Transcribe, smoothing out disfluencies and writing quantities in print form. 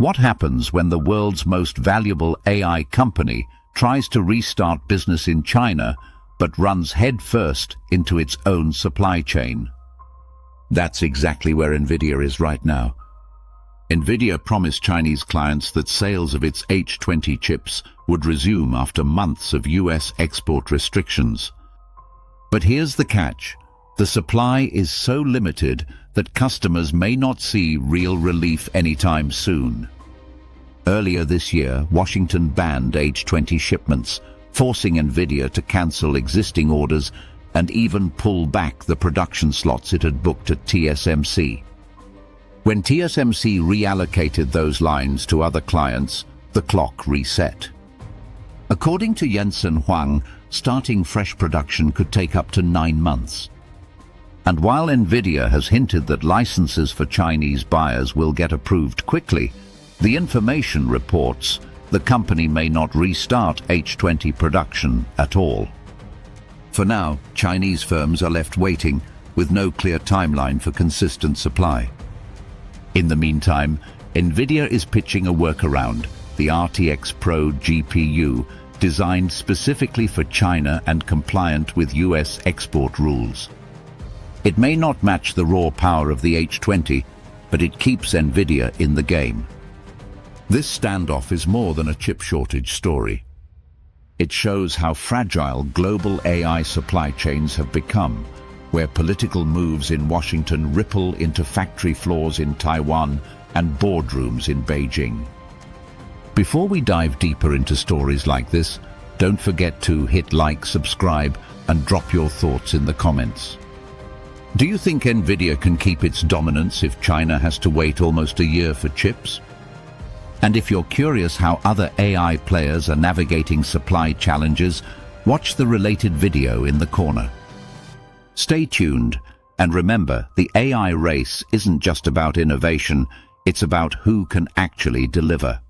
What happens when the world's most valuable AI company tries to restart business in China but runs headfirst into its own supply chain? That's exactly where Nvidia is right now. Nvidia promised Chinese clients that sales of its H20 chips would resume after months of US export restrictions. But here's the catch. The supply is so limited that customers may not see real relief anytime soon. Earlier this year, Washington banned H20 shipments, forcing Nvidia to cancel existing orders and even pull back the production slots it had booked at TSMC. When TSMC reallocated those lines to other clients, the clock reset. According to Jensen Huang, starting fresh production could take up to 9 months. And while Nvidia has hinted that licenses for Chinese buyers will get approved quickly, the information reports the company may not restart H20 production at all. For now, Chinese firms are left waiting with no clear timeline for consistent supply. In the meantime, Nvidia is pitching a workaround, the RTX Pro GPU, designed specifically for China and compliant with US export rules. It may not match the raw power of the H20, but it keeps Nvidia in the game. This standoff is more than a chip shortage story. It shows how fragile global AI supply chains have become, where political moves in Washington ripple into factory floors in Taiwan and boardrooms in Beijing. Before we dive deeper into stories like this, don't forget to hit like, subscribe, and drop your thoughts in the comments. Do you think Nvidia can keep its dominance if China has to wait almost a year for chips? And if you're curious how other AI players are navigating supply challenges, watch the related video in the corner. Stay tuned, and remember, the AI race isn't just about innovation, it's about who can actually deliver.